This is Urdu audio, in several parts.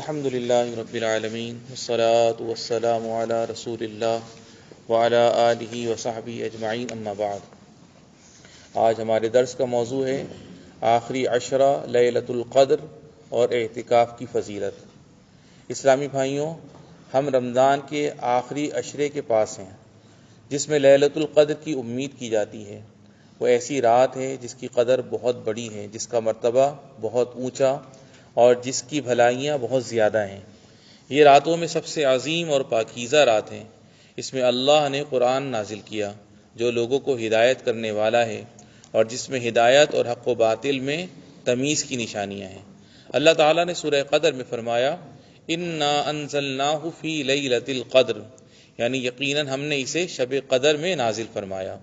الحمد للہ رب العالمین والصلاة والسلام علی رسول اللہ وعلی آلہ وصحبہ اجمعین، اما بعد۔ آج ہمارے درس کا موضوع ہے آخری عشرہ لیلۃ القدر اور اعتکاف کی فضیلت۔ اسلامی بھائیوں، ہم رمضان کے آخری عشرے کے پاس ہیں جس میں لیلۃ القدر کی امید کی جاتی ہے۔ وہ ایسی رات ہے جس کی قدر بہت بڑی ہے، جس کا مرتبہ بہت اونچا اور جس کی بھلائیاں بہت زیادہ ہیں۔ یہ راتوں میں سب سے عظیم اور پاکیزہ رات ہے۔ اس میں اللہ نے قرآن نازل کیا جو لوگوں کو ہدایت کرنے والا ہے اور جس میں ہدایت اور حق و باطل میں تمیز کی نشانیاں ہیں۔ اللہ تعالیٰ نے سورہ قدر میں فرمایا انا انزلناہ فی لیلۃ القدر، یعنی یقیناً ہم نے اسے شب قدر میں نازل فرمایا۔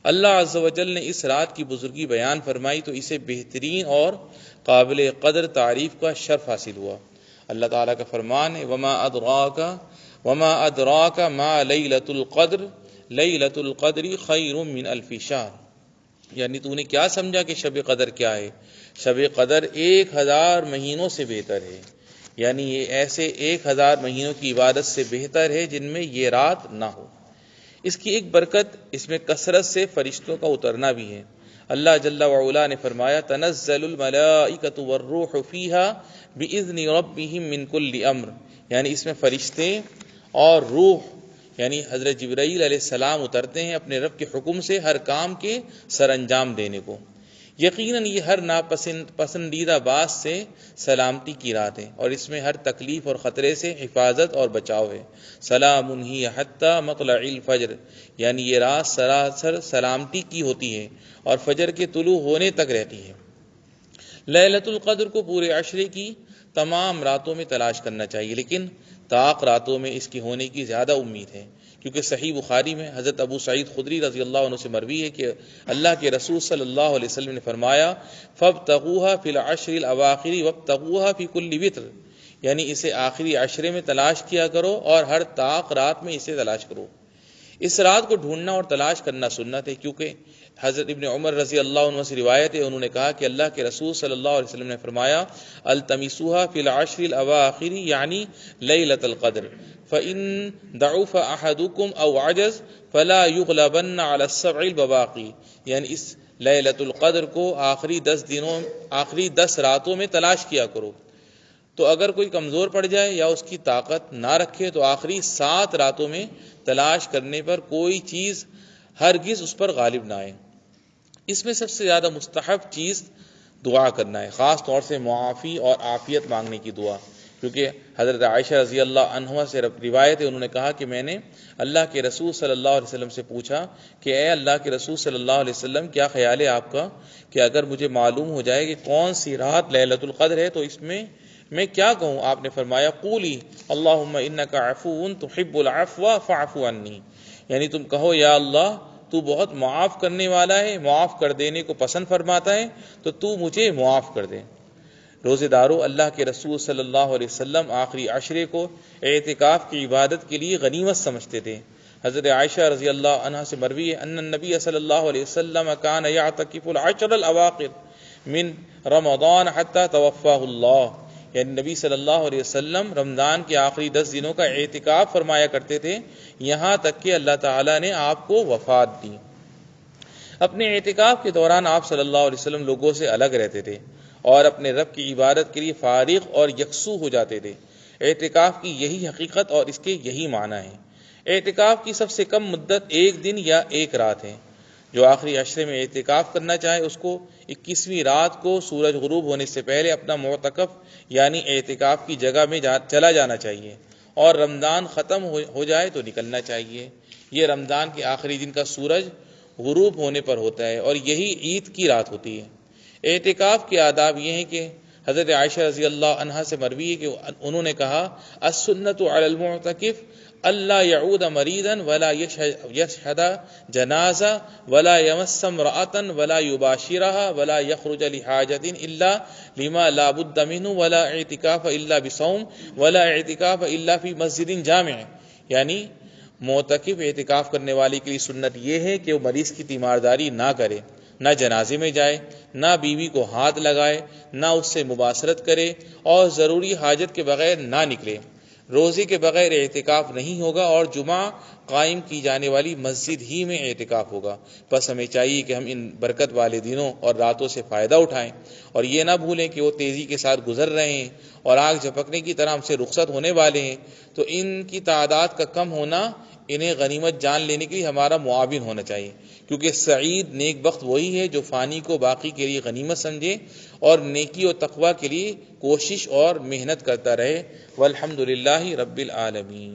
اللہ عز و جل نے اس رات کی بزرگی بیان فرمائی تو اسے بہترین اور قابل قدر تعریف کا شرف حاصل ہوا۔ اللہ تعالیٰ کا فرمان ہے وما ادراک ما لیلۃ القدر لیلۃ القدر خیر من الف شہر، یعنی تو نے کیا سمجھا کہ شب قدر کیا ہے؟ شب قدر 1000 مہینوں سے بہتر ہے، یعنی یہ ایسے 1000 مہینوں کی عبادت سے بہتر ہے جن میں یہ رات نہ ہو۔ اس کی ایک برکت اس میں کثرت سے فرشتوں کا اترنا بھی ہے۔ اللہ جل وعلا نے فرمایا تنزل الملائکۃ والروح فیہا باذن ربہم من کل امر، یعنی اس میں فرشتے اور روح یعنی حضرت جبرائیل علیہ السلام اترتے ہیں اپنے رب کے حکم سے ہر کام کے سر انجام دینے کو۔ یقیناً یہ ہر پسندیدہ بات سے سلامتی کی رات ہے اور اس میں ہر تکلیف اور خطرے سے حفاظت اور بچاؤ ہے۔ سلام ہی حتی مطلع الفجر، یعنی یہ رات سراسر سلامتی کی ہوتی ہے اور فجر کے طلوع ہونے تک رہتی ہے۔ لیلۃ القدر کو پورے عشرے کی تمام راتوں میں تلاش کرنا چاہیے، لیکن طاق راتوں میں اس کی ہونے کی زیادہ امید ہے، کیونکہ صحیح بخاری میں حضرت ابو سعید خدری رضی اللہ عنہ سے مروی ہے کہ اللہ کے رسول صلی اللہ علیہ وسلم نے فرمایا فابتغوها فی العشر الاواخر وابتغوها فی کل وتر، یعنی اسے آخری عشرے میں تلاش کیا کرو اور ہر طاق رات میں اسے تلاش کرو۔ اس رات کو ڈھونڈنا اور تلاش کرنا سنت ہے، کیونکہ حضرت ابن عمر رضی اللہ عنہ سے روایت ہے، انہوں نے کہا کہ اللہ کے رسول صلی اللہ علیہ وسلم نے فرمایا التمسوها فی العشر الاواخر یعنی لیلۃ القدر فإن ضعف احدکم او عجز فلا یغلبن علی السبع البواقی، یعنی اس لیلۃ القدر کو آخری 10 راتوں میں تلاش کیا کرو، تو اگر کوئی کمزور پڑ جائے یا اس کی طاقت نہ رکھے تو آخری 7 راتوں میں تلاش کرنے پر کوئی چیز ہرگز اس پر غالب نہ آئے۔ اس میں سب سے زیادہ مستحب چیز دعا کرنا ہے، خاص طور سے معافی اور عافیت مانگنے کی دعا، کیونکہ حضرت عائشہ رضی اللہ عنہا سے روایت ہے، انہوں نے کہا کہ میں نے اللہ کے رسول صلی اللہ علیہ وسلم سے پوچھا کہ اے اللہ کے رسول صلی اللہ علیہ وسلم، کیا خیال ہے آپ کا کہ اگر مجھے معلوم ہو جائے کہ کون سی رات لیلۃ القدر ہے تو اس میں کیا کہوں؟ آپ نے فرمایا قولی اللہم انک عفو تحب العفو فاعف عنی، یعنی تم کہو یا اللہ تو بہت معاف کرنے والا ہے، معاف کر دینے کو پسند فرماتا ہے، تو مجھے معاف کر دے۔ روزے دارو، اللہ کے رسول صلی اللہ علیہ وسلم آخری عشرے کو اعتکاف کی عبادت کے لیے غنیمت سمجھتے تھے۔ حضرت عائشہ رضی اللہ عنہا سے مروی ہے ان النبی صلی اللہ علیہ وسلم کان یعتکف العشر الاواخر من رمضان حتی توفاہ اللہ، یعنی نبی صلی اللہ علیہ وسلم رمضان کے آخری 10 دنوں کا اعتکاف فرمایا کرتے تھے یہاں تک کہ اللہ تعالیٰ نے آپ کو وفات دی۔ اپنے اعتکاف کے دوران آپ صلی اللہ علیہ وسلم لوگوں سے الگ رہتے تھے اور اپنے رب کی عبادت کے لیے فارغ اور یکسو ہو جاتے تھے۔ اعتکاف کی یہی حقیقت اور اس کے یہی معنی ہے۔ اعتکاف کی سب سے کم مدت 1 دن یا 1 رات ہے۔ جو آخری عشرے میں اعتکاف کرنا چاہے اس کو 21ویں رات کو سورج غروب ہونے سے پہلے اپنا معتکف یعنی اعتکاف کی جگہ میں چلا جانا چاہیے اور رمضان ختم ہو جائے تو نکلنا چاہیے۔ یہ رمضان کے آخری دن کا سورج غروب ہونے پر ہوتا ہے اور یہی عید کی رات ہوتی ہے۔ اعتکاف کے آداب یہ ہیں کہ حضرت عائشہ رضی اللہ عنہا سے مروی ہے کہ انہوں نے کہا السنۃ علی المعتکف اللہ یعود مریضا ولا یشہد جنازہ ولا یمس امرأۃ ولا یباشرها ولا یخرج لحاجۃ الا لما لا بد منه ولا اعتکاف الا بصوم ولا اعتکاف الا فی مسجد جامع، یعنی معتکف اعتکاف کرنے والے کے لیے سنت یہ ہے کہ وہ مریض کی تیمارداری نہ کرے، نہ جنازے میں جائے، نہ بیوی کو ہاتھ لگائے، نہ اس سے مباشرت کرے، اور ضروری حاجت کے بغیر نہ نکلے۔ روزے کے بغیر اعتکاف نہیں ہوگا، اور جمعہ قائم کی جانے والی مسجد ہی میں اعتکاف ہوگا۔ بس ہمیں چاہیے کہ ہم ان برکت والے دنوں اور راتوں سے فائدہ اٹھائیں، اور یہ نہ بھولیں کہ وہ تیزی کے ساتھ گزر رہے ہیں اور آگ جھپکنے کی طرح ہم سے رخصت ہونے والے ہیں۔ تو ان کی تعداد کا کم ہونا انہیں غنیمت جان لینے کے لیے ہمارا معاون ہونا چاہیے، کیونکہ سعید نیک بخت وہی ہے جو فانی کو باقی کے لیے غنیمت سمجھے اور نیکی و تقوی کے لیے کوشش اور محنت کرتا رہے۔ والحمد للہ رب العالمین۔